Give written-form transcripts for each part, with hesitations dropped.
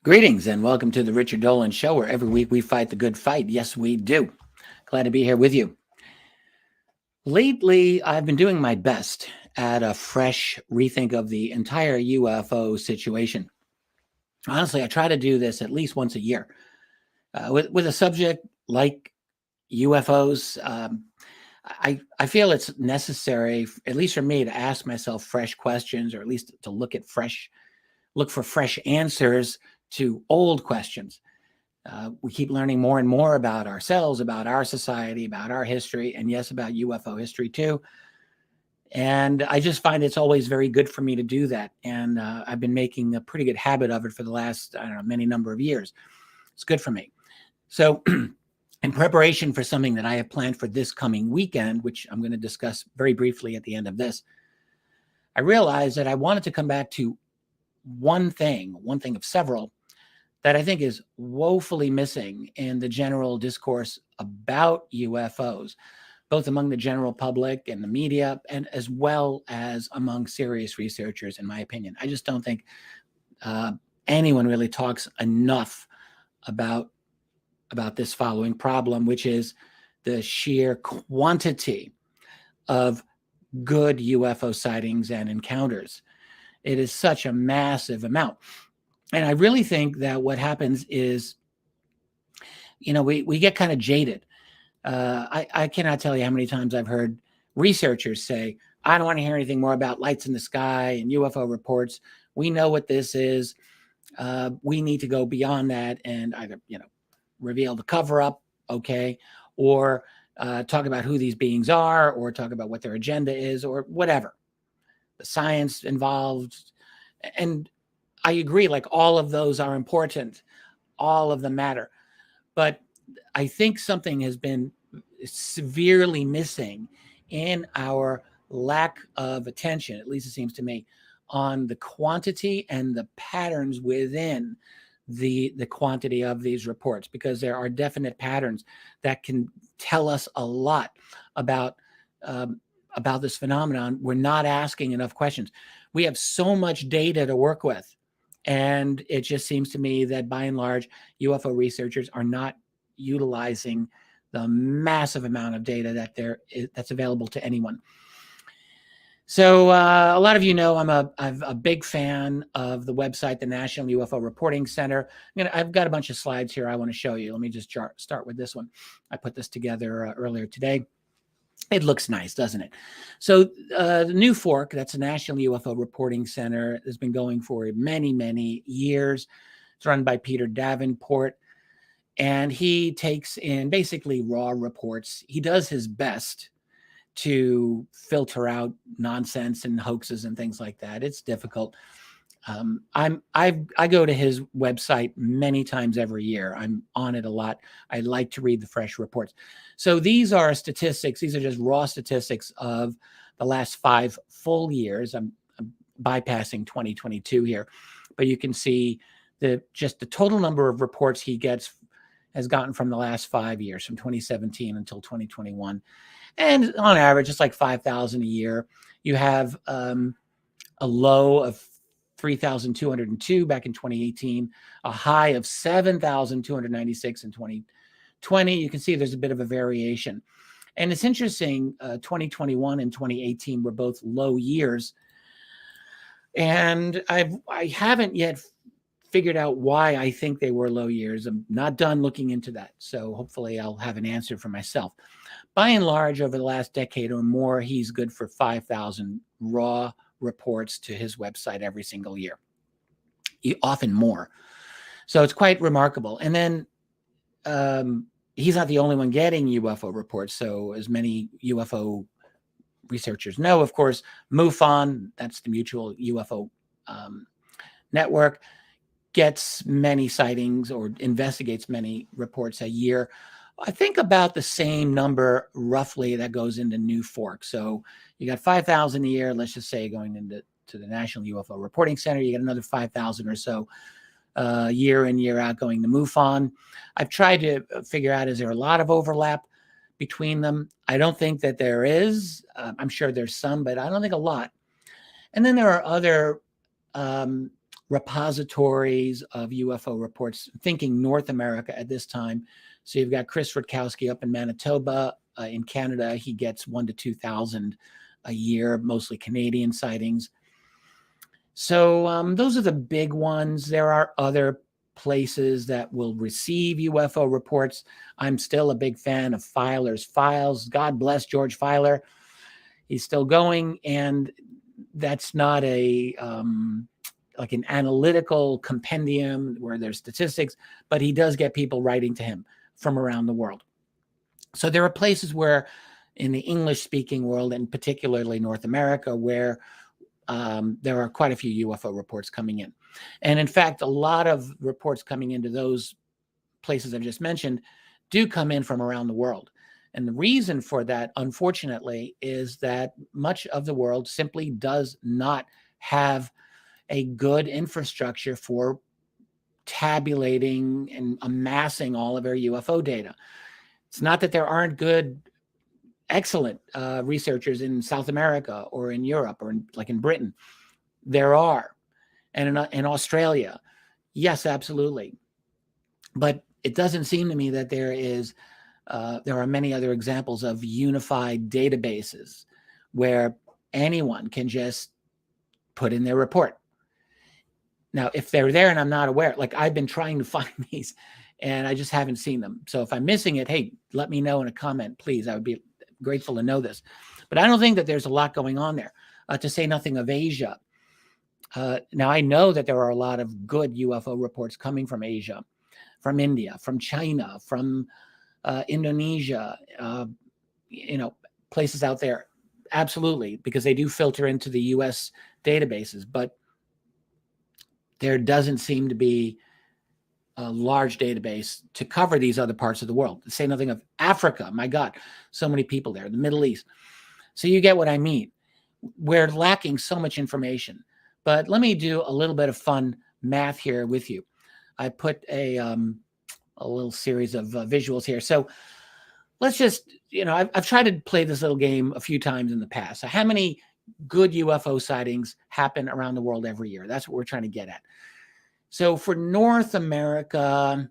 Greetings and welcome to the Richard Dolan Show, where every week we fight the good fight. Yes, we do. Glad to be here with you. Lately, I've been doing my best at a fresh rethink of the entire UFO situation. Honestly, I try to do this at least once a year. With a subject like UFOs, I feel it's necessary, at least for me, to ask myself fresh questions, or at least to look for fresh answers to old questions. We keep learning more and more about ourselves, about our society, about our history, and yes, about UFO history too. And I just find it's always very good for me to do that. And I've been making a pretty good habit of it for the last, I don't know, many number of years. It's good for me. So in preparation for something that I have planned for this coming weekend, which I'm going to discuss very briefly at the end of this, I realized that I wanted to come back to one thing of several that I think is woefully missing in the general discourse about UFOs, both among the general public and the media, and as well as among serious researchers, in my opinion. I just don't think anyone really talks enough about this following problem, which is the sheer quantity of good UFO sightings and encounters. It is such a massive amount. And I really think that what happens is, we get kind of jaded. I cannot tell you how many times I've heard researchers say, I don't want to hear anything more about lights in the sky and UFO reports. We know what this is. We need to go beyond that and either, reveal the cover up, okay, or talk about who these beings are, or talk about what their agenda is, or whatever. The science involved. And I agree, like all of those are important. All of them matter. But I think something has been severely missing in our lack of attention, at least it seems to me, on the quantity and the patterns within the quantity of these reports, because there are definite patterns that can tell us a lot about this phenomenon. We're not asking enough questions. We have so much data to work with. And it just seems to me that by and large, UFO researchers are not utilizing the massive amount of data that's available to anyone. So a lot of you know I'm a big fan of the website, the National UFO Reporting Center. I've got a bunch of slides here I want to show you. Let me just start with this one. I put this together earlier today. It looks nice, doesn't it? So the New Fork, that's the National UFO Reporting Center, has been going for many, many years. It's run by Peter Davenport, and he takes in basically raw reports. He does his best to filter out nonsense and hoaxes and things like that. It's difficult. I go to his website many times every year. I'm on it a lot. I like to read the fresh reports. So these are statistics. These are just raw statistics of the last 5 full years. I'm bypassing 2022 here, but you can see just the total number of reports he has gotten from the last 5 years, from 2017 until 2021. And on average, it's like 5,000 a year. You have a low of 3,202 back in 2018, a high of 7,296 in 2020. You can see there's a bit of a variation. And it's interesting, 2021 and 2018 were both low years. And I haven't yet figured out why I think they were low years. I'm not done looking into that. So hopefully I'll have an answer for myself. By and large, over the last decade or more, he's good for 5,000 raw reports to his website every single year, often more. So it's quite remarkable. And then he's not the only one getting UFO reports. So as many UFO researchers know, of course, MUFON, that's the Mutual UFO Network, gets many sightings or investigates many reports a year. I think about the same number roughly that goes into New Fork. So you got 5,000 a year, let's just say, going into the National UFO Reporting Center. You get another 5,000 or so year in, year out going to MUFON. I've tried to figure out, is there a lot of overlap between them? I don't think that there is. I'm sure there's some, but I don't think a lot. And then there are other repositories of UFO reports, thinking North America at this time. So you've got Chris Rutkowski up in Manitoba. In Canada, he gets 1,000 to 2,000 a year, mostly Canadian sightings. So those are the big ones. There are other places that will receive UFO reports. I'm still a big fan of Filer's Files. God bless George Filer. He's still going, and that's not a like an analytical compendium where there's statistics, but he does get people writing to him from around the world. So there are places where in the English-speaking world, and particularly North America, where there are quite a few UFO reports coming in. And in fact, a lot of reports coming into those places I've just mentioned do come in from around the world. And the reason for that, unfortunately, is that much of the world simply does not have a good infrastructure for tabulating and amassing all of our UFO data. It's not that there aren't good, excellent researchers in South America or in Europe or like in Britain. There are. And in Australia, yes, absolutely. But it doesn't seem to me that there are many other examples of unified databases where anyone can just put in their report. Now, if they're there and I'm not aware, like I've been trying to find these and I just haven't seen them. So if I'm missing it, hey, let me know in a comment, please. I would be grateful to know this. But I don't think that there's a lot going on there, to say nothing of Asia. Now, I know that there are a lot of good UFO reports coming from Asia, from India, from China, from Indonesia, places out there. Absolutely, because they do filter into the U.S. databases. But there doesn't seem to be a large database to cover these other parts of the world. To say nothing of Africa. My God, so many people there, the Middle East. So you get what I mean. We're lacking so much information. But let me do a little bit of fun math here with you. I put a little series of visuals here. So let's just, I've tried to play this little game a few times in the past. So how many good UFO sightings happen around the world every year? That's what we're trying to get at. So for North America,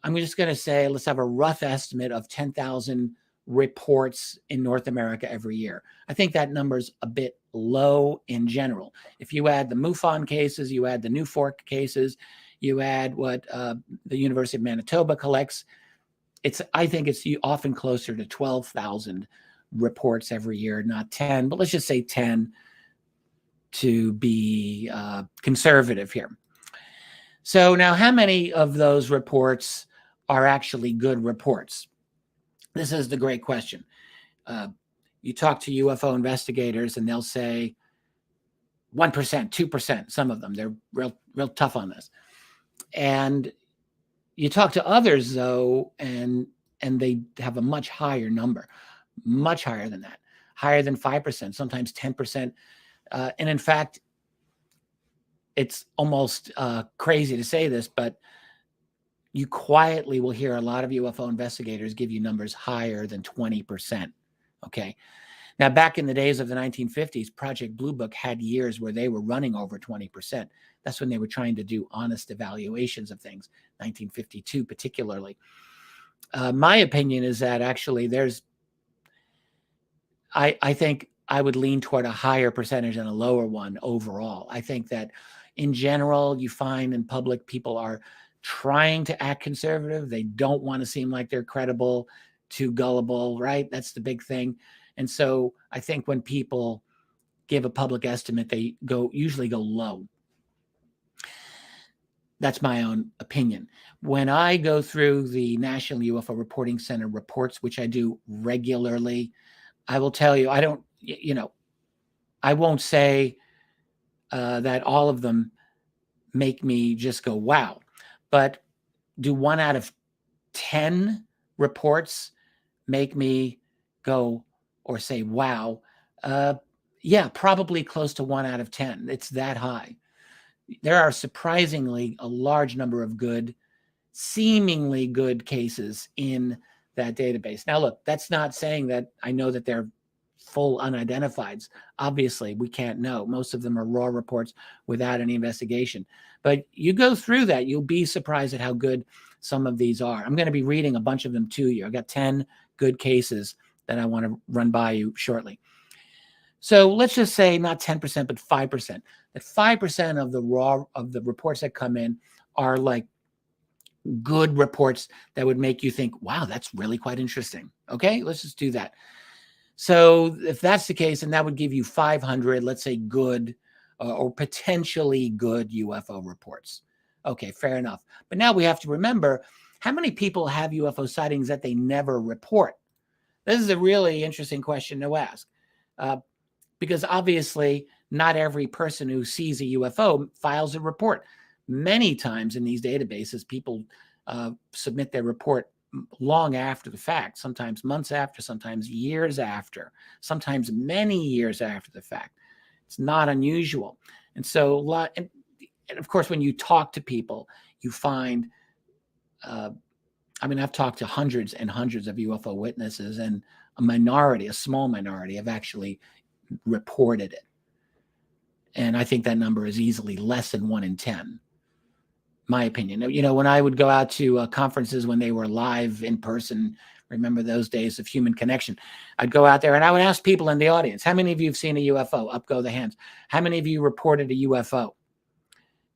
I'm just going to say, let's have a rough estimate of 10,000 reports in North America every year. I think that number's a bit low in general. If you add the MUFON cases, you add the New Fork cases, you add what the University of Manitoba collects, I think it's often closer to 12,000 reports every year, not 10, but let's just say 10 to be conservative here. So now, how many of those reports are actually good reports? This is the great question. You talk to UFO investigators and they'll say 1%, 2%, some of them. They're real tough on this. And you talk to others, though, and they have a much higher number, much higher than that, higher than 5%, sometimes 10%. And in fact, it's almost crazy to say this, but you quietly will hear a lot of UFO investigators give you numbers higher than 20%. Okay. Now, back in the days of the 1950s, Project Blue Book had years where they were running over 20%. That's when they were trying to do honest evaluations of things, 1952 particularly. My opinion is that actually I think I would lean toward a higher percentage than a lower one overall. I think that in general, you find in public people are trying to act conservative. They don't want to seem like they're credible, too gullible, right? That's the big thing. And so I think when people give a public estimate, they usually go low. That's my own opinion. When I go through the National UFO Reporting Center reports, which I do regularly, I will tell you, I won't say that all of them make me just go, wow. But do 1 out of 10 reports make me go or say, wow? Yeah, probably close to 1 out of 10. It's that high. There are surprisingly a large number of seemingly good cases in that database. Now, look, that's not saying that I know that they're full unidentifieds. Obviously, we can't know. Most of them are raw reports without any investigation. But you go through that, you'll be surprised at how good some of these are. I'm going to be reading a bunch of them to you. I got 10 good cases that I want to run by you shortly. So let's just say not 10%, but 5%. That 5% of the reports that come in are like good reports that would make you think, wow, that's really quite interesting. Okay, let's just do that. So if that's the case, then that would give you 500, let's say good or potentially good UFO reports. Okay, fair enough. But now we have to remember, how many people have UFO sightings that they never report? This is a really interesting question to ask. Because obviously not every person who sees a UFO files a report. Many times in these databases, people submit their report long after the fact, sometimes months after, sometimes years after, sometimes many years after the fact. It's not unusual. And so, and of course, when you talk to people, you find, I've talked to hundreds and hundreds of UFO witnesses, and a small minority have actually reported it. And I think that number is easily less than 1 in 10, my opinion. When I would go out to conferences when they were live in person, remember those days of human connection, I'd go out there and I would ask people in the audience, how many of you have seen a UFO? Up go the hands. How many of you reported a UFO?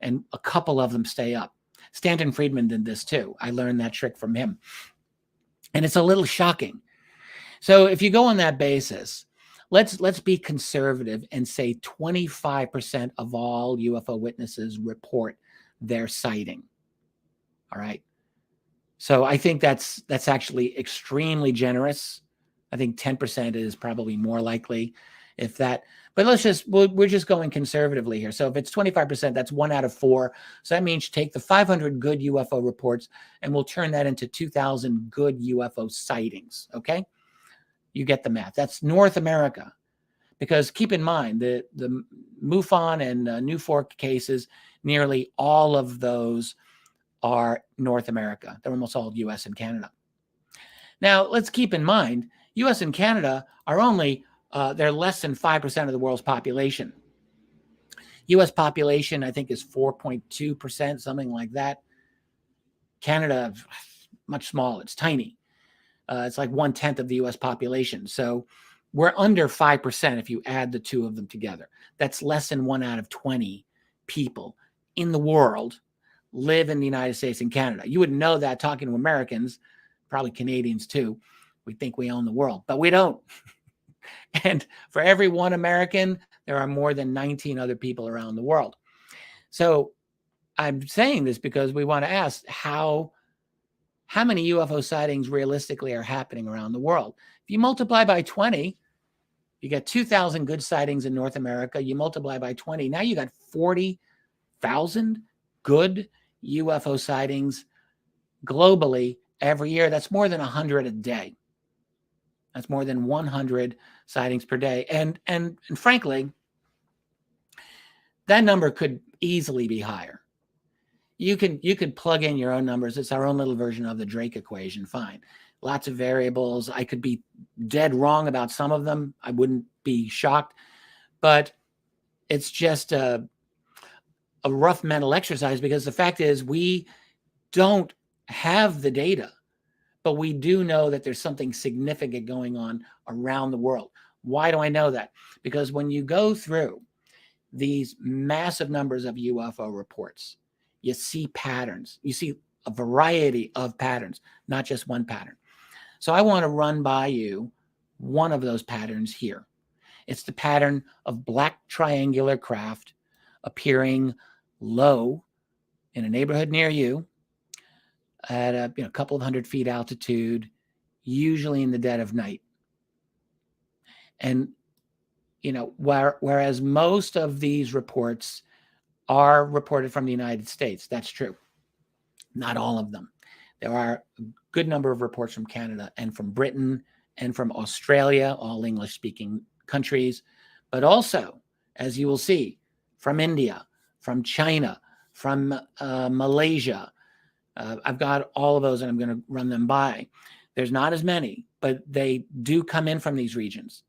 And a couple of them stay up. Stanton Friedman did this too. I learned that trick from him. And it's a little shocking. So if you go on that basis, let's be conservative and say 25% of all UFO witnesses report their sighting. All right. So I think that's actually extremely generous. I think 10% is probably more likely, if that. But we're just going conservatively here. So if it's 25%, that's 1 out of 4. So that means take the 500 good UFO reports and we'll turn that into 2,000 good UFO sightings. Okay. You get the math. That's North America. Because keep in mind, the MUFON and Newfork cases, nearly all of those are North America. They're almost all U.S. and Canada. Now, let's keep in mind, U.S. and Canada are they're less than 5% of the world's population. U.S. population, I think, is 4.2%, something like that. Canada, much smaller. It's tiny. It's like 1/10 of the U.S. population. So we're under 5% if you add the two of them together. That's less than 1 out of 20 people in the world live in the United States and Canada. You wouldn't know that talking to Americans, probably Canadians too. We think we own the world, but we don't. And for every one American, there are more than 19 other people around the world. So I'm saying this because we want to ask how many UFO sightings realistically are happening around the world. If you multiply by 20, you got 2,000 good sightings in North America. You multiply by 20, now you got 40,000 good UFO sightings globally every year. That's more than 100 a day. That's more than 100 sightings per day. And frankly, that number could easily be higher. You could plug in your own numbers. It's our own little version of the Drake equation. Fine. Lots of variables. I could be dead wrong about some of them. I wouldn't be shocked. But it's just a rough mental exercise, because the fact is we don't have the data, but we do know that there's something significant going on around the world. Why do I know that? Because when you go through these massive numbers of UFO reports, you see patterns. You see a variety of patterns, not just one pattern. So I want to run by you one of those patterns here. It's the pattern of black triangular craft appearing low in a neighborhood near you at a couple of 100 feet altitude, usually in the dead of night. And whereas most of these reports are reported from the United States, that's true. Not all of them. There are a good number of reports from Canada and from Britain and from Australia, all English-speaking countries, but also, as you will see, from India, from China, from Malaysia. I've got all of those, and I'm going to run them by. There's not as many, but they do come in from these regions.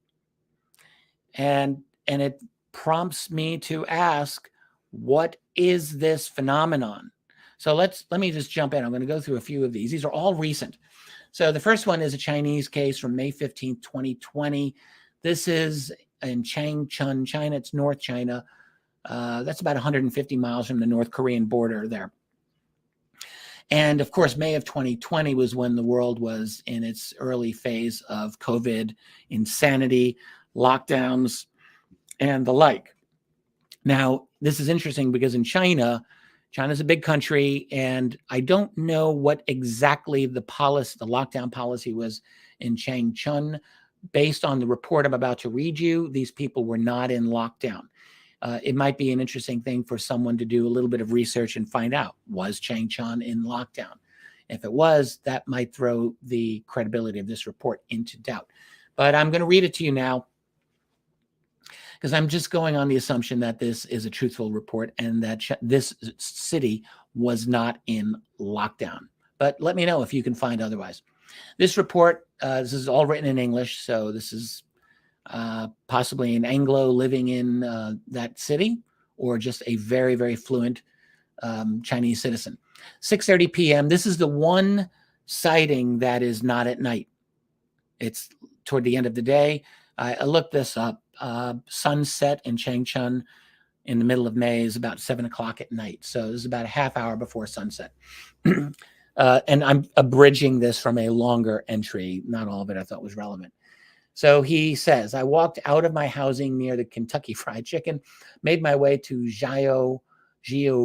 And it prompts me to ask, what is this phenomenon? So let me just jump in. I'm going to go through a few of these. These are all recent. So the first one is a Chinese case from May 15th, 2020. This is in Changchun, China. It's North China. That's about 150 miles from the North Korean border there. And of course, May of 2020 was when the world was in its early phase of COVID insanity, lockdowns, and the like. Now, this is interesting because in China's a big country, and I don't know what exactly the lockdown policy was in Changchun. Based on the report I'm about to read you, these people were not in lockdown. It might be an interesting thing for someone to do a little bit of research and find out, was Changchun in lockdown? If it was, that might throw the credibility of this report into doubt. But I'm going to read it to you now, because I'm just going on the assumption that this is a truthful report and that this city was not in lockdown. But let me know if you can find otherwise. This report, this is all written in English, so this is possibly an Anglo living in that city, or just a very, very fluent Chinese citizen. 6:30 p.m. This is the one sighting that is not at night. It's toward the end of the day. I looked this up. Sunset in Changchun in the middle of May is about 7 o'clock at night. So this is about a half hour before sunset. And I'm abridging this from a longer entry. Not all of it I thought was relevant. So he says, I walked out of my housing near the Kentucky Fried Chicken, made my way to Gio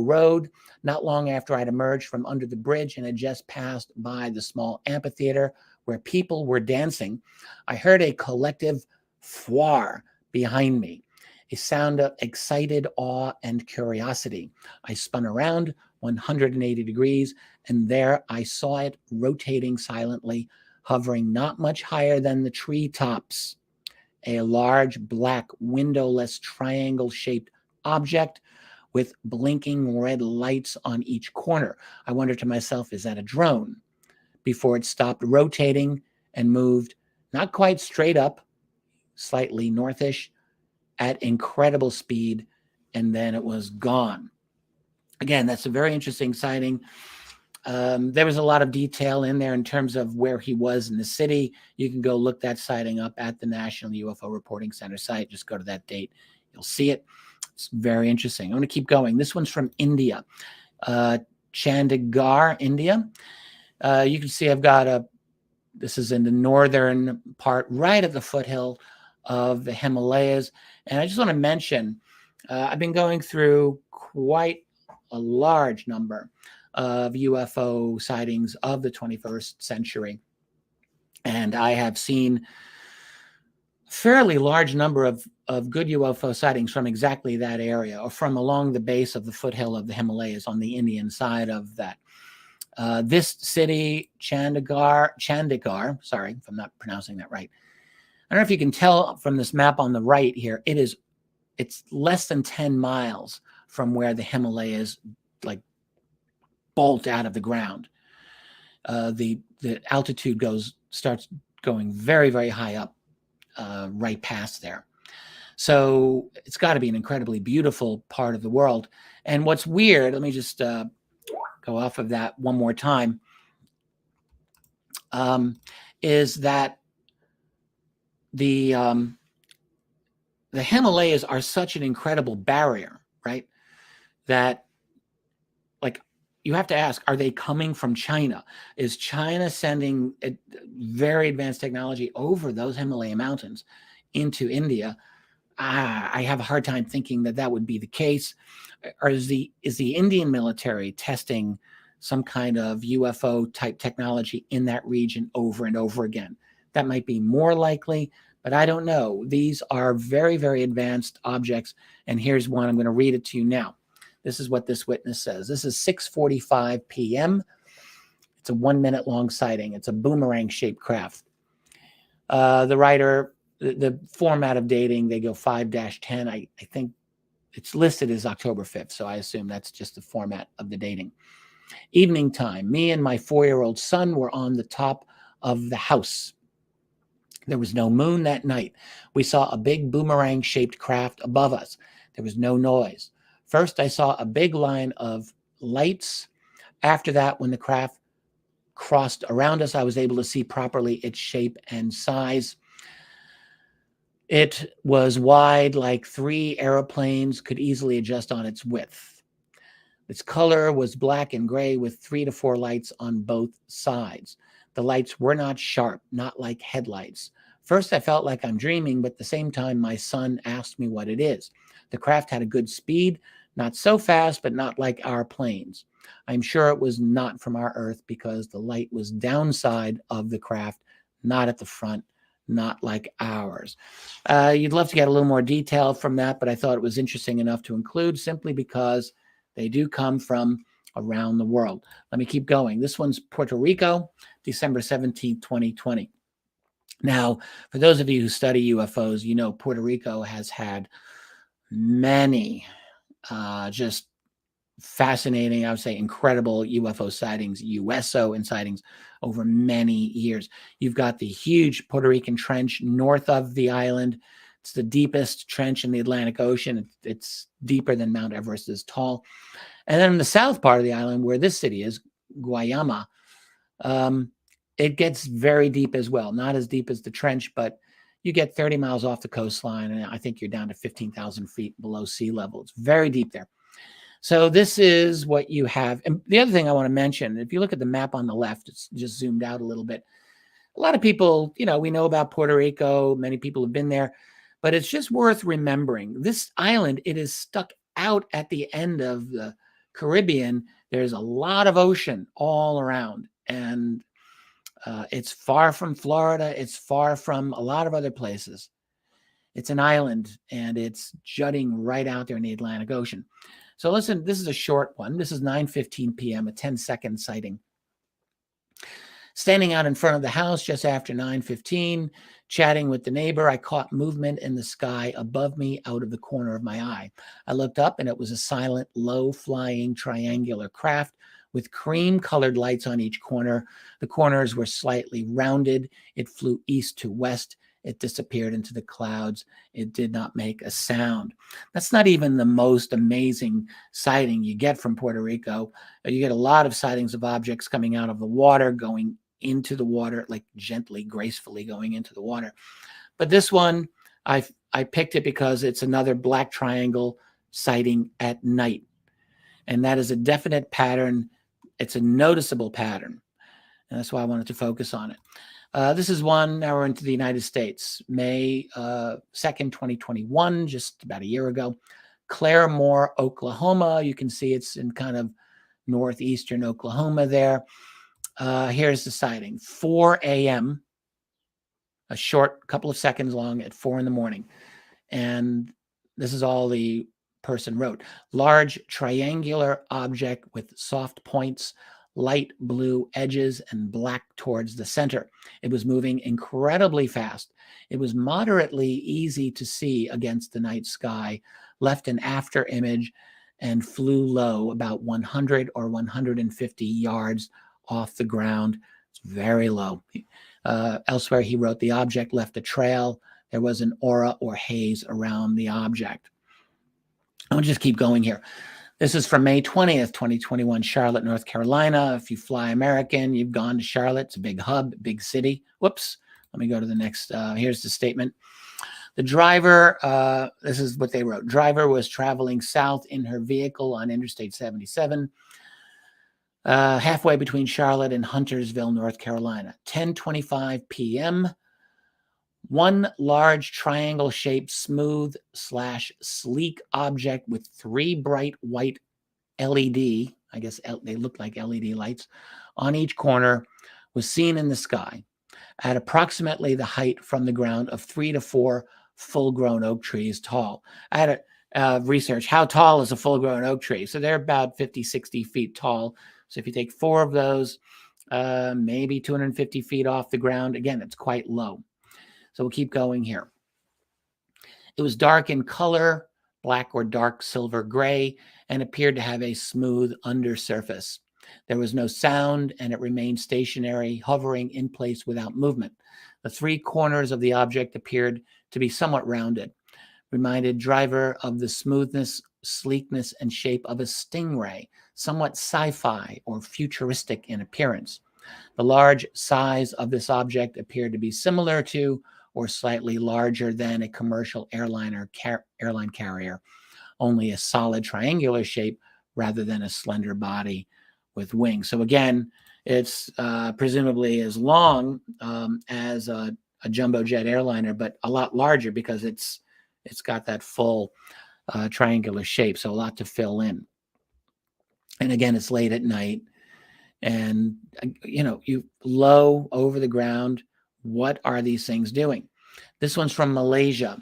Road. Not long after I'd emerged from under the bridge and had just passed by the small amphitheater where people were dancing, I heard a collective fwar behind me, a sound of excited awe and curiosity. I spun around 180 degrees, and there I saw it rotating silently, hovering not much higher than the treetops. A large black windowless triangle-shaped object with blinking red lights on each corner. I wondered to myself, is that a drone? Before it stopped rotating and moved not quite straight up, slightly northish, at incredible speed, and then it was gone. Again, that's a very interesting sighting. There was a lot of detail in there in terms of where he was in the city. You can go look that sighting up at the National UFO Reporting Center site. Just go to that date. You'll see it. It's very interesting. I'm going to keep going. This one's from India, Chandigarh, India. You can see I've got this is in the northern part, right at the foothill of the Himalayas. And I just want to mention, I've been going through quite a large number of UFO sightings of the 21st century. And I have seen a fairly large number of good UFO sightings from exactly that area, or from along the base of the foothill of the Himalayas on the Indian side of that. This city, Chandigarh, sorry if I'm not pronouncing that right. I don't know if you can tell from this map on the right here, it's less than 10 miles from where the Himalayas like bolt out of the ground. The altitude starts going very, very high up, right past there. So it's got to be an incredibly beautiful part of the world. And what's weird, let me just go off of that one more time, is that the Himalayas are such an incredible barrier, right? That, like, you have to ask, are they coming from China? Is China sending a very advanced technology over those Himalaya mountains into India? I have a hard time thinking that would be the case. Or is the Indian military testing some kind of UFO type technology in that region over and over again? That might be more likely, but I don't know. These are very, very advanced objects. And here's one. I'm going to read it to you now. This is what this witness says. This is 6:45 p.m. It's a 1 minute long sighting. It's a boomerang shaped craft. The writer, the format of dating, they go 5-10. I think it's listed as October 5th. So I assume that's just the format of the dating. Evening time. Me and my 4-year-old son were on the top of the house. There was no moon that night. We saw a big boomerang-shaped craft above us. There was no noise. First, I saw a big line of lights. After that, when the craft crossed around us, I was able to see properly its shape and size. It was wide, like 3 airplanes could easily adjust on its width. Its color was black and gray with 3 to 4 lights on both sides. The lights were not sharp, not like headlights. First, I felt like I'm dreaming, but at the same time, my son asked me what it is. The craft had a good speed, not so fast, but not like our planes. I'm sure it was not from our Earth because the light was downside of the craft, not at the front, not like ours. You'd love to get a little more detail from that, but I thought it was interesting enough to include simply because they do come from around the world. Let me keep going. This one's Puerto Rico, December 17th, 2020. Now, for those of you who study UFOs, you know Puerto Rico has had many just fascinating, I would say incredible UFO sightings, USO and sightings over many years. You've got the huge Puerto Rican trench north of the island. It's the deepest trench in the Atlantic Ocean. It's deeper than Mount Everest is tall. And then in the south part of the island, where this city is, Guayama, it gets very deep as well. Not as deep as the trench, but you get 30 miles off the coastline, and I think you're down to 15,000 feet below sea level. It's very deep there. So this is what you have. And the other thing I want to mention, if you look at the map on the left, it's just zoomed out a little bit. A lot of people, you know, we know about Puerto Rico. Many people have been there, but it's just worth remembering. This island, it is stuck out at the end of the Caribbean. There's a lot of ocean all around, and it's far from Florida. It's far from a lot of other places. It's an island, and it's jutting right out there in the Atlantic Ocean. So listen, this is a short one. This is 9:15 p.m., a 10-second sighting. Standing out in front of the house just after 9:15, chatting with the neighbor, I caught movement in the sky above me out of the corner of my eye. I looked up, and it was a silent, low-flying triangular craft with cream-colored lights on each corner. The corners were slightly rounded. It flew east to west. It disappeared into the clouds. It did not make a sound. That's not even the most amazing sighting you get from Puerto Rico. You get a lot of sightings of objects coming out of the water, going into the water, like gently, gracefully going into the water. But this one, I picked it because it's another black triangle sighting at night. And that is a definite pattern. It's a noticeable pattern. And that's why I wanted to focus on it. This is one, now we're into the United States, May 2nd, 2021, just about a year ago. Claremore, Oklahoma. You can see it's in kind of northeastern Oklahoma there. Here's the sighting, 4 a.m., a short couple of seconds long at 4 in the morning. And this is all the person wrote. Large triangular object with soft points, light blue edges, and black towards the center. It was moving incredibly fast. It was moderately easy to see against the night sky, left an after image, and flew low about 100 or 150 yards off the ground. It's very low. Elsewhere, he wrote, the object left a trail. There was an aura or haze around the object. I'll just keep going here. This is from May 20th, 2021, Charlotte, North Carolina. If you fly American, you've gone to Charlotte. It's a big hub, big city. Whoops. Let me go to the next. Here's the statement. The driver, this is what they wrote. Driver was traveling south in her vehicle on Interstate 77, halfway between Charlotte and Huntersville, North Carolina. 10:25 p.m., one large triangle-shaped, smooth/sleek object with 3 bright white LED, I guess they look like LED lights, on each corner was seen in the sky at approximately the height from the ground of 3 to 4 full-grown oak trees tall. I had to research how tall is a full-grown oak tree. So they're about 50, 60 feet tall. So if you take 4 of those, maybe 250 feet off the ground, again, it's quite low. So we'll keep going here. It was dark in color, black or dark silver gray, and appeared to have a smooth undersurface. There was no sound, and it remained stationary, hovering in place without movement. The three corners of the object appeared to be somewhat rounded, reminded driver of the smoothness, sleekness, and shape of a stingray, somewhat sci-fi or futuristic in appearance. The large size of this object appeared to be similar to or slightly larger than a commercial airline carrier, only a solid triangular shape rather than a slender body with wings. So again, it's presumably as long as a jumbo jet airliner, but a lot larger because it's got that full triangular shape, so a lot to fill in. And again, it's late at night, and you low over the ground. What are these things doing? This one's from Malaysia.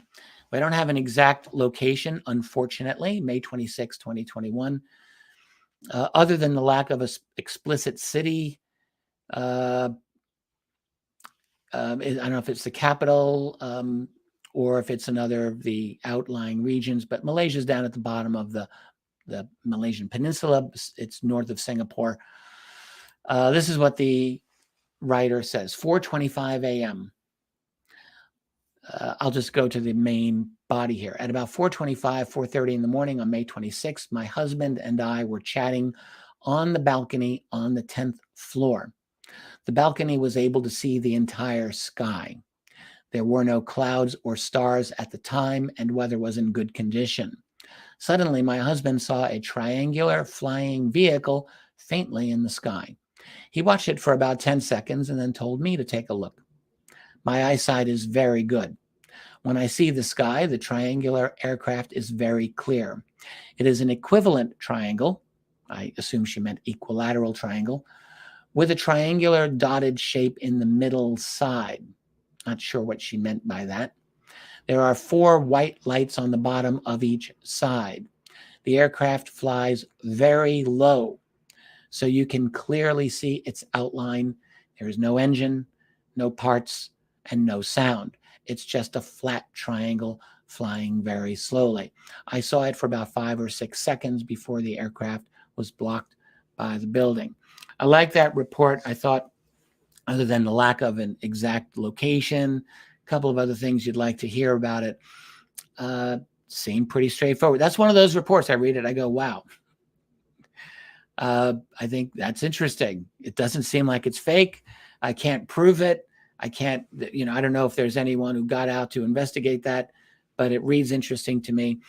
We don't have an exact location, unfortunately. May 26, 2021. Other than the lack of an explicit city, I don't know if it's the capital or if it's another of the outlying regions, but Malaysia's down at the bottom of the Malaysian peninsula. It's north of Singapore. This is what the writer says. 4:25 a.m. I'll just go to the main body here. At about 4:25, 4:30 in the morning on May 26th, my husband and I were chatting on the balcony on the 10th floor. The balcony was able to see the entire sky. There were no clouds or stars at the time, and weather was in good condition. Suddenly, my husband saw a triangular flying vehicle faintly in the sky. He watched it for about 10 seconds and then told me to take a look. My eyesight is very good. When I see the sky, the triangular aircraft is very clear. It is an equivalent triangle, I assume she meant equilateral triangle, with a triangular dotted shape in the middle side. Not sure what she meant by that. There are 4 white lights on the bottom of each side. The aircraft flies very low, so you can clearly see its outline. There is no engine, no parts, and no sound. It's just a flat triangle flying very slowly. I saw it for about 5 or 6 seconds before the aircraft was blocked by the building. I like that report. I thought, other than the lack of an exact location, a couple of other things you'd like to hear about it, seemed pretty straightforward. That's one of those reports. I read it, I go, wow. I think that's interesting. It doesn't seem like it's fake. I can't prove it. I can't, I don't know if there's anyone who got out to investigate that, but it reads interesting to me.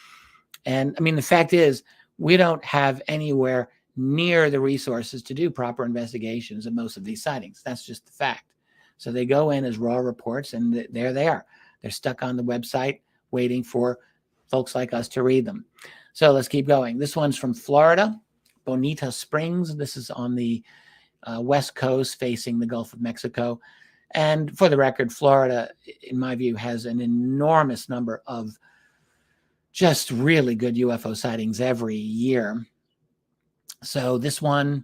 And I mean, the fact is, we don't have anywhere near the resources to do proper investigations of most of these sightings. That's just the fact. So they go in as raw reports, and there they are. They're stuck on the website waiting for folks like us to read them. So let's keep going. This one's from Florida, Bonita Springs. This is on the west coast facing the Gulf of Mexico. And for the record, Florida, in my view, has an enormous number of just really good UFO sightings every year. So this one,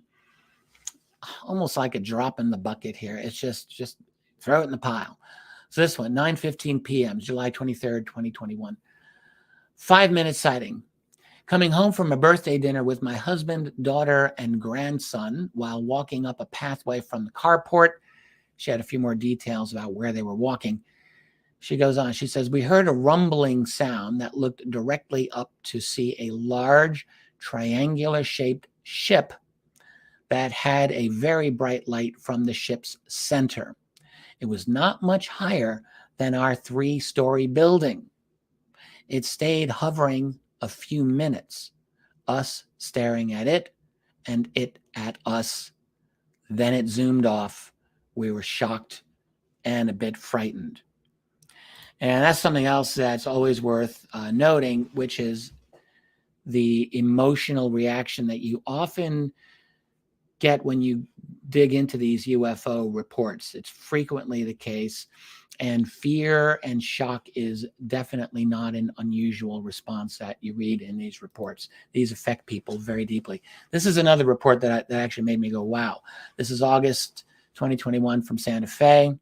almost like a drop in the bucket here. It's just throw it in the pile. So this one, 9:15 p.m., July 23rd, 2021. 5-minute sighting. Coming home from a birthday dinner with my husband, daughter, and grandson while walking up a pathway from the carport. She had a few more details about where they were walking. She goes on. She says, we heard a rumbling sound that looked directly up to see a large triangular-shaped ship that had a very bright light from the ship's center. It was not much higher than our 3-story building. It stayed hovering a few minutes, us staring at it and it at us. Then it zoomed off. We were shocked and a bit frightened. And that's something else that's always worth noting, which is the emotional reaction that you often get when you dig into these UFO reports. It's frequently the case. And fear and shock is definitely not an unusual response that you read in these reports. These affect people very deeply. This is another report that actually made me go, wow. This is August 2021 from Santa Fe.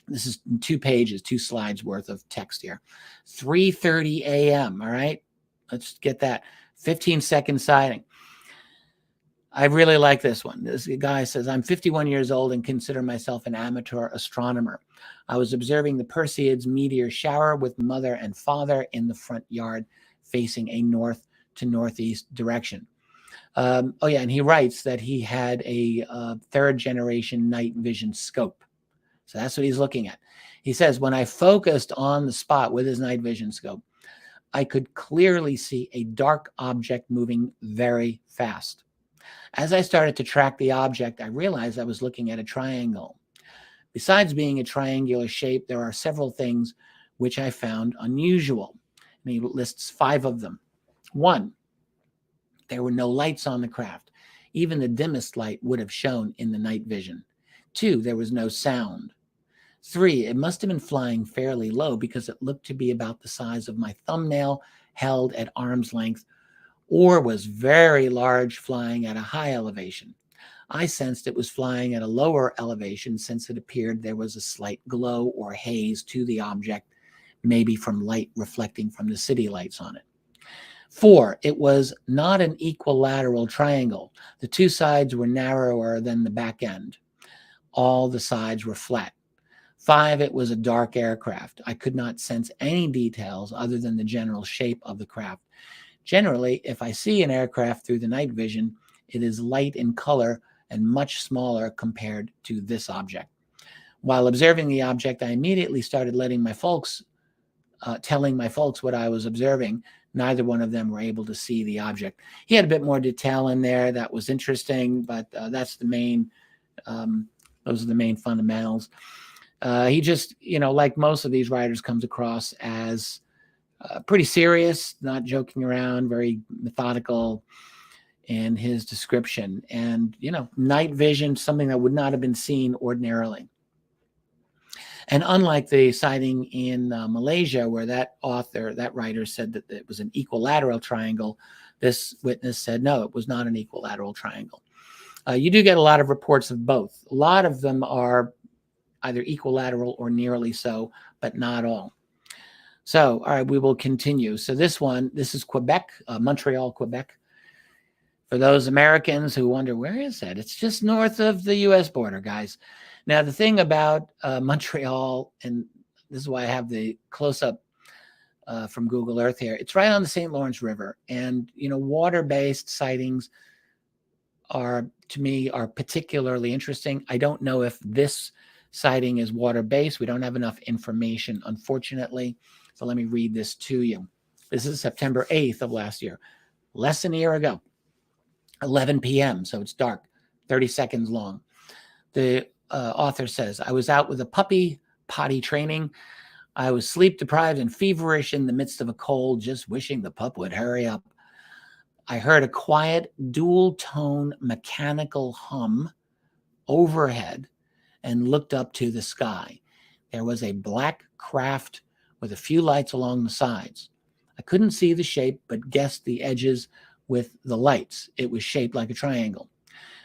This is 2 pages, 2 slides worth of text here. 3:30 a.m., all right? Let's get that. 15-second sighting. I really like this one. This guy says, I'm 51 years old and consider myself an amateur astronomer. I was observing the Perseids meteor shower with mother and father in the front yard facing a north to northeast direction. Oh, yeah, and he writes that he had a third generation night vision scope. So that's what he's looking at. He says, when I focused on the spot with his night vision scope, I could clearly see a dark object moving very fast. As I started to track the object, I realized I was looking at a triangle. Besides being a triangular shape, there are several things which I found unusual. And he lists 5 of them. 1, there were no lights on the craft. Even the dimmest light would have shown in the night vision. 2, there was no sound. 3, it must have been flying fairly low because it looked to be about the size of my thumbnail held at arm's length, or was very large, flying at a high elevation. I sensed it was flying at a lower elevation since it appeared there was a slight glow or haze to the object, maybe from light reflecting from the city lights on it. 4, it was not an equilateral triangle. The 2 sides were narrower than the back end. All the sides were flat. 5, it was a dark aircraft. I could not sense any details other than the general shape of the craft. Generally, if I see an aircraft through the night vision, it is light in color and much smaller compared to this object. While observing the object, I immediately started telling my folks what I was observing. Neither one of them were able to see the object. He had a bit more detail in there that was interesting, but that's the main. Those are the main fundamentals. He just, like most of these writers, comes across as pretty serious, not joking around, very methodical in his description. And, night vision, something that would not have been seen ordinarily. And unlike the sighting in Malaysia, where that writer said that it was an equilateral triangle, this witness said, no, it was not an equilateral triangle. You do get a lot of reports of both. A lot of them are either equilateral or nearly so, but not all. So, all right, we will continue. So this is Quebec, Montreal, Quebec. For those Americans who wonder, where is that? It's just north of the U.S. border, guys. Now, the thing about Montreal, and this is why I have the close-up from Google Earth here, it's right on the St. Lawrence River. And, water-based sightings to me, are particularly interesting. I don't know if this sighting is water-based. We don't have enough information, unfortunately. So let me read this to you. This is September 8th of last year, less than a year ago, 11 p.m., so it's dark, 30 seconds long. The author says, I was out with a puppy, potty training. I was sleep-deprived and feverish in the midst of a cold, just wishing the pup would hurry up. I heard a quiet, dual-tone mechanical hum overhead and looked up to the sky. There was a black craft with a few lights along the sides. I couldn't see the shape, but guessed the edges with the lights. It was shaped like a triangle.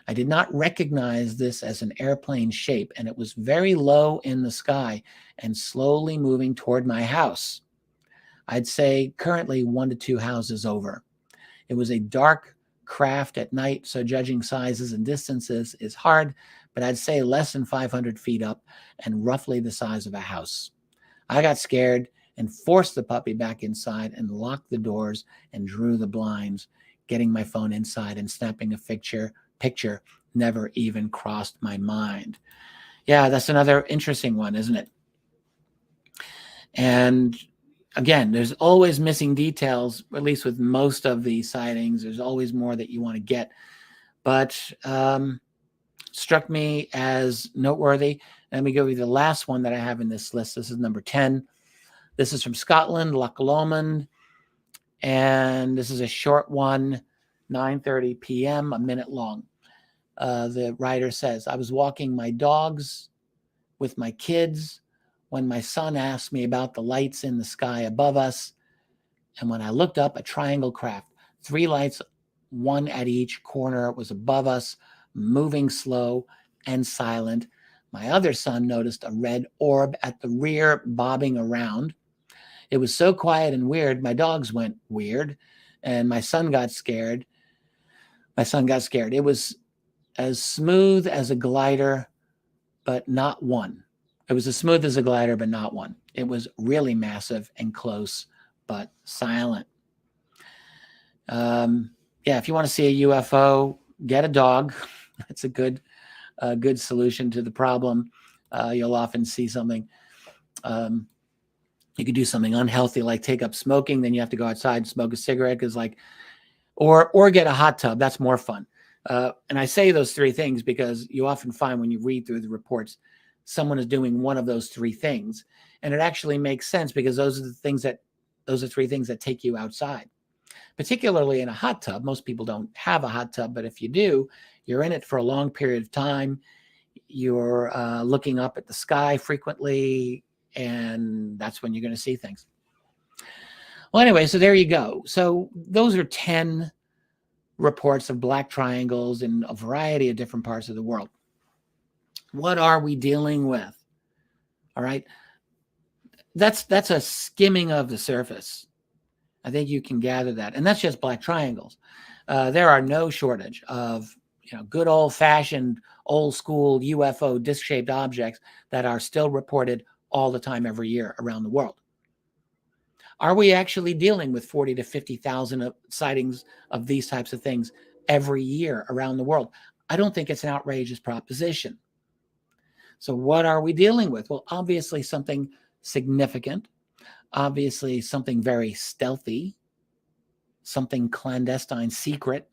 I did not recognize this as an airplane shape, and it was very low in the sky and slowly moving toward my house. I'd say currently 1 to 2 houses over. It was a dark craft at night, so judging sizes and distances is hard, but I'd say less than 500 feet up and roughly the size of a house. I got scared and forced the puppy back inside and locked the doors and drew the blinds. Getting my phone inside and snapping a picture never even crossed my mind. Yeah, that's another interesting one, isn't it? And again, there's always missing details, at least with most of the sightings. There's always more that you want to get. But struck me as noteworthy. Let me give you the last one that I have in this list. This is number 10. This is from Scotland, Loch Lomond. And this is a short one, 9:30 p.m., a minute long. The writer says, I was walking my dogs with my kids when my son asked me about the lights in the sky above us. And when I looked up, a triangle craft, 3 lights, 1 at each corner, was above us, moving slow and silent. My other son noticed a red orb at the rear bobbing around. It was so quiet and weird, my dogs went weird, and my son got scared. My son got scared. It was as smooth as a glider, but not one. It was as smooth as a glider, but not one. It was really massive and close, but silent. Yeah, if you want to see a UFO, get a dog. That's a good solution to the problem. You'll often see something. You could do something unhealthy, like take up smoking. Then you have to go outside and smoke a cigarette, or get a hot tub. That's more fun. And I say those three things because you often find when you read through the reports, someone is doing one of those three things, and it actually makes sense because those are three things that take you outside. Particularly in a hot tub. Most people don't have a hot tub, but if you do, you're in it for a long period of time. You're looking up at the sky frequently, and that's when you're going to see things. Well, anyway, so there you go. So those are 10 reports of black triangles in a variety of different parts of the world. What are we dealing with? All right. That's a skimming of the surface. I think you can gather that. And that's just black triangles. There are no shortage of good old-fashioned, old-school UFO disc-shaped objects that are still reported all the time every year around the world. Are we actually dealing with 40 to 50,000 sightings of these types of things every year around the world? I don't think it's an outrageous proposition. So what are we dealing with? Well, obviously something significant. Obviously, something very stealthy, something clandestine, secret,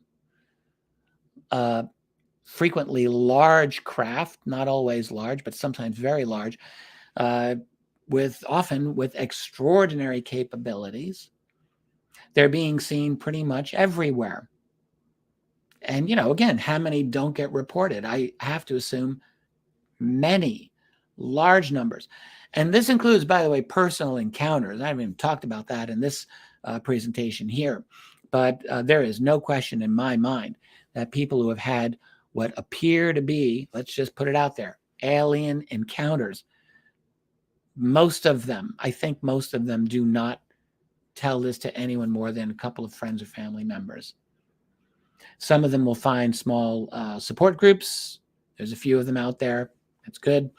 frequently large craft, not always large, but sometimes very large, often with extraordinary capabilities. They're being seen pretty much everywhere. And, again, how many don't get reported? I have to assume many, large numbers. And this includes, by the way, personal encounters. I haven't even talked about that in this presentation here. But there is no question in my mind that people who have had what appear to be, let's just put it out there, alien encounters, I think most of them do not tell this to anyone more than a couple of friends or family members. Some of them will find small support groups. There's a few of them out there. That's good.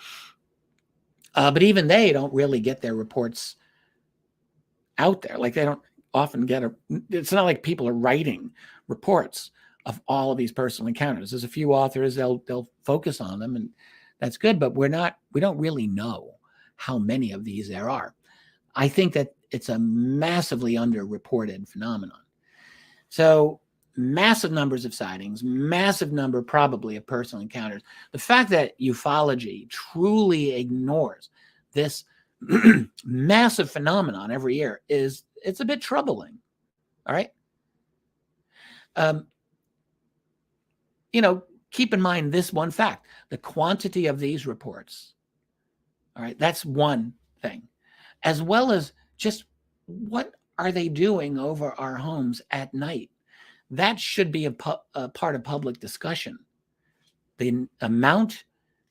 But even they don't really get their reports out there. Like they don't often it's not like people are writing reports of all of these personal encounters. There's a few authors, they'll focus on them, and that's good, but we don't really know how many of these there are. I think that it's a massively underreported phenomenon. So massive numbers of sightings, massive number probably of personal encounters. The fact that ufology truly ignores this massive phenomenon every year it's a bit troubling. All right. Keep in mind this one fact, the quantity of these reports. All right. That's one thing, as well as just what are they doing over our homes at night? That should be a part of public discussion. The amount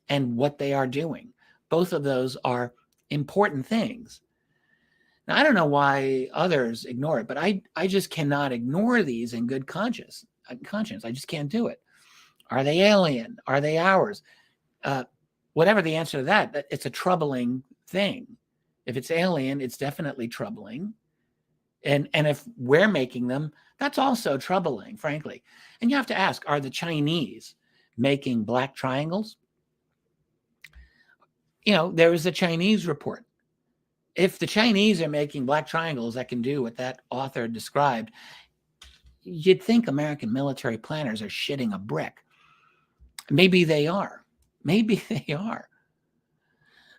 and what they are doing. Both of those are important things. Now, I don't know why others ignore it, but I just cannot ignore these in good conscience. I just can't do it. Are they alien? Are they ours? Whatever the answer to that, it's a troubling thing. If it's alien, it's definitely troubling. And if we're making them, that's also troubling, frankly. And you have to ask, are the Chinese making black triangles? There is a Chinese report. If the Chinese are making black triangles that can do what that author described, you'd think American military planners are shitting a brick. Maybe they are.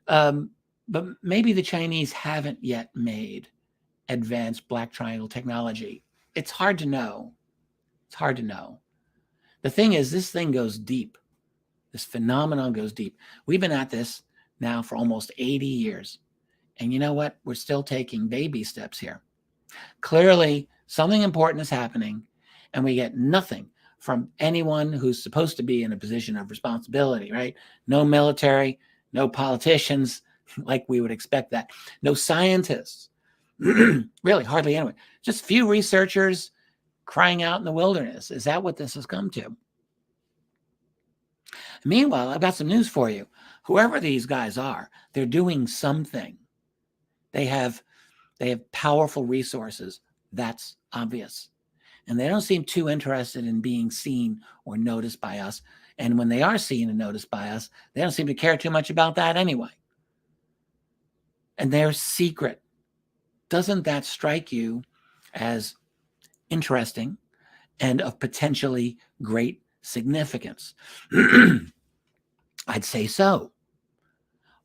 But maybe the Chinese haven't yet made advanced black triangle technology. It's hard to know. The thing is, this thing goes deep. This phenomenon goes deep. We've been at this now for almost 80 years. And you know what? We're still taking baby steps here. Clearly, something important is happening, and we get nothing from anyone who's supposed to be in a position of responsibility, right? No military, no politicians, like we would expect that. No scientists, really hardly anyone. Just few researchers crying out in the wilderness. Is that what this has come to? Meanwhile, I've got some news for you. Whoever these guys are, they're doing something. They have powerful resources. That's obvious. And they don't seem too interested in being seen or noticed by us. And when they are seen and noticed by us, they don't seem to care too much about that anyway. And they're secret. Doesn't that strike you as interesting and of potentially great significance? I'd say so.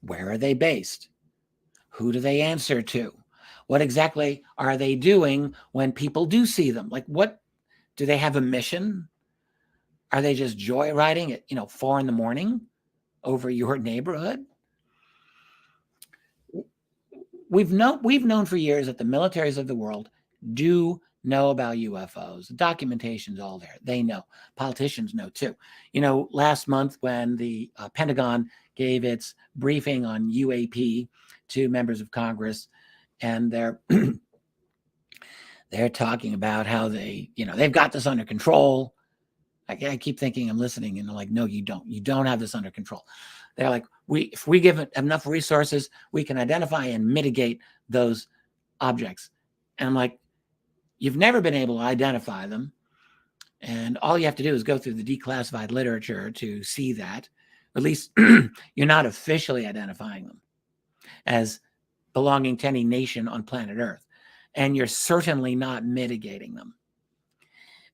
Where are they based? Who do they answer to? What exactly are they doing when people do see them? Like, what do they have a mission? Are they just joyriding at 4 a.m. over your neighborhood? We've known for years that the militaries of the world do know about UFOs. The documentation's all there. They know. Politicians know too. Last month when the Pentagon gave its briefing on UAP to members of Congress, and they're talking about how they've got this under control. I keep thinking I'm listening, and they're like, no, you don't. You don't have this under control. They're like, if we give it enough resources, we can identify and mitigate those objects. And I'm like, you've never been able to identify them. And all you have to do is go through the declassified literature to see that. At least you're not officially identifying them as belonging to any nation on planet Earth. And you're certainly not mitigating them.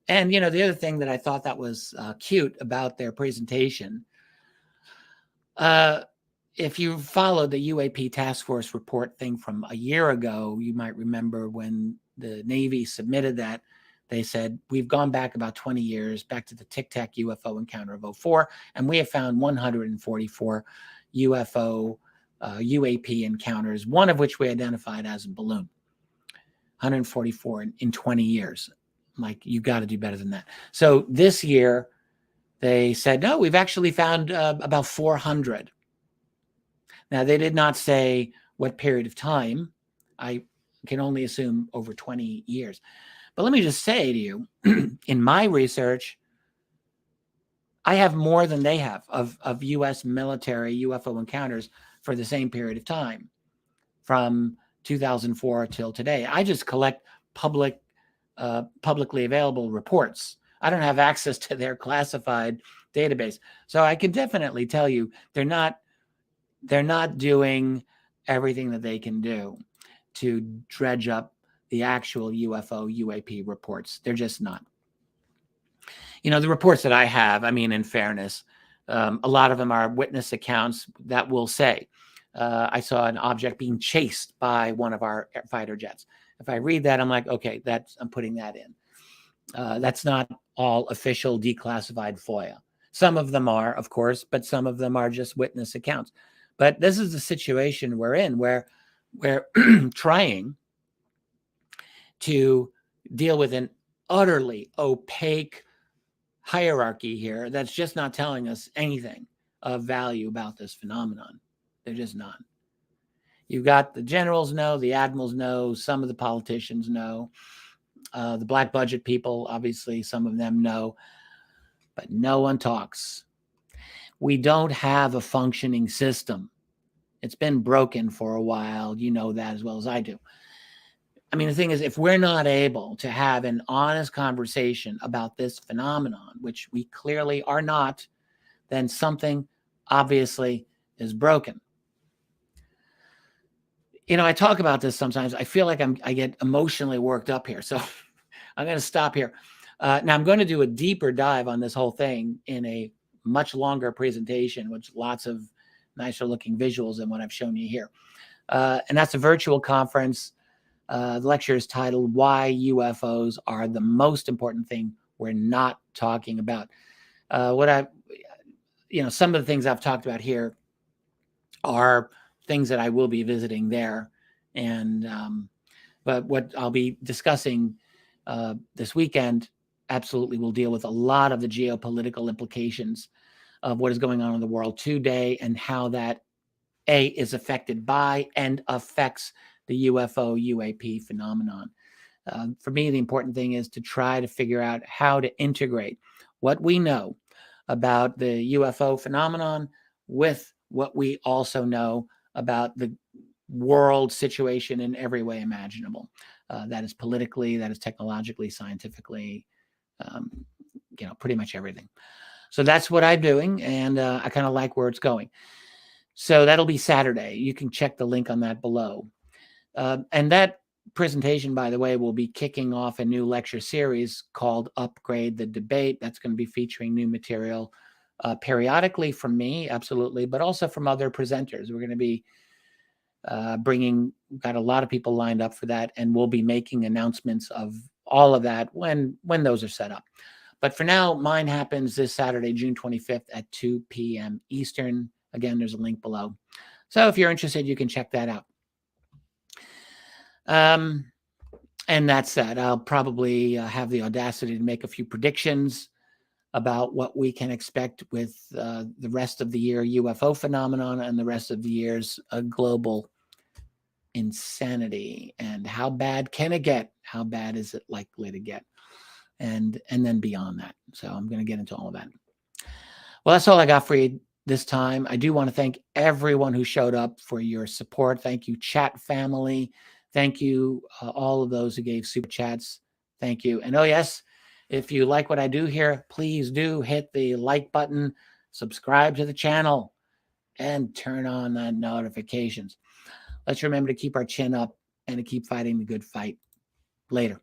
And, the other thing that I thought that was cute about their presentation, if you followed the UAP task force report thing from a year ago, you might remember when the Navy submitted that, they said, we've gone back about 20 years, back to the Tic Tac UFO encounter of 2004, and we have found 144 UAP encounters, one of which we identified as a balloon. 144 in 20 years. Like, you got to do better than that. So this year, they said, no, we've actually found about 400. Now, they did not say what period of time. I can only assume over 20 years. But let me just say to you, in my research, I have more than they have of U.S. military UFO encounters for the same period of time, from 2004 till today. I just collect publicly available reports. I don't have access to their classified database. So I can definitely tell you they're not doing everything that they can do to dredge up the actual UFO UAP reports. They're just not. The reports that I have, in fairness, a lot of them are witness accounts that will say, I saw an object being chased by one of our fighter jets. If I read that, I'm like, okay, I'm putting that in. That's not all official declassified FOIA. Some of them are, of course, but some of them are just witness accounts. But this is the situation we're in, where we're trying to deal with an utterly opaque hierarchy here that's just not telling us anything of value about this phenomenon. They're just not. You've got the generals know, the admirals know, some of the politicians know, the black budget people, obviously, some of them know, but no one talks. We don't have a functioning system. It's been broken for a while. You know that as well as I do. The thing is, if we're not able to have an honest conversation about this phenomenon, which we clearly are not, then something obviously is broken. I talk about this sometimes. I feel like I get emotionally worked up here. So I'm going to stop here. Now I'm going to do a deeper dive on this whole thing in a much longer presentation, with lots of nicer looking visuals than what I've shown you here. And that's a virtual conference. The lecture is titled Why UFOs Are the Most Important Thing We're Not Talking About. Some of the things I've talked about here are things that I will be visiting there. And but what I'll be discussing this weekend absolutely will deal with a lot of the geopolitical implications of what is going on in the world today, and how that is affected by and affects the UFO UAP phenomenon. For me, the important thing is to try to figure out how to integrate what we know about the UFO phenomenon with what we also know about the world situation in every way imaginable. That is politically, that is technologically, scientifically, pretty much everything. So that's what I'm doing, and I kind of like where it's going. So that'll be Saturday. You can check the link on that below. And that presentation, by the way, will be kicking off a new lecture series called Upgrade the Debate. That's going to be featuring new material periodically from me, absolutely, but also from other presenters. We're going to be got a lot of people lined up for that, and we'll be making announcements of all of that when those are set up. But for now, mine happens this Saturday, June 25th at 2 p.m. Eastern. Again, there's a link below. So if you're interested, you can check that out. And that's that. I'll probably have the audacity to make a few predictions about what we can expect with the rest of the year UFO phenomenon and the rest of the year's global insanity. And how bad can it get? How bad is it likely to get? And then beyond that. So I'm going to get into all of that. Well, that's all I got for you this time. I do want to thank everyone who showed up for your support. Thank you, chat family. Thank you, all of those who gave super chats. Thank you. And oh, yes, if you like what I do here, please do hit the like button, subscribe to the channel, and turn on the notifications. Let's remember to keep our chin up and to keep fighting the good fight. Later.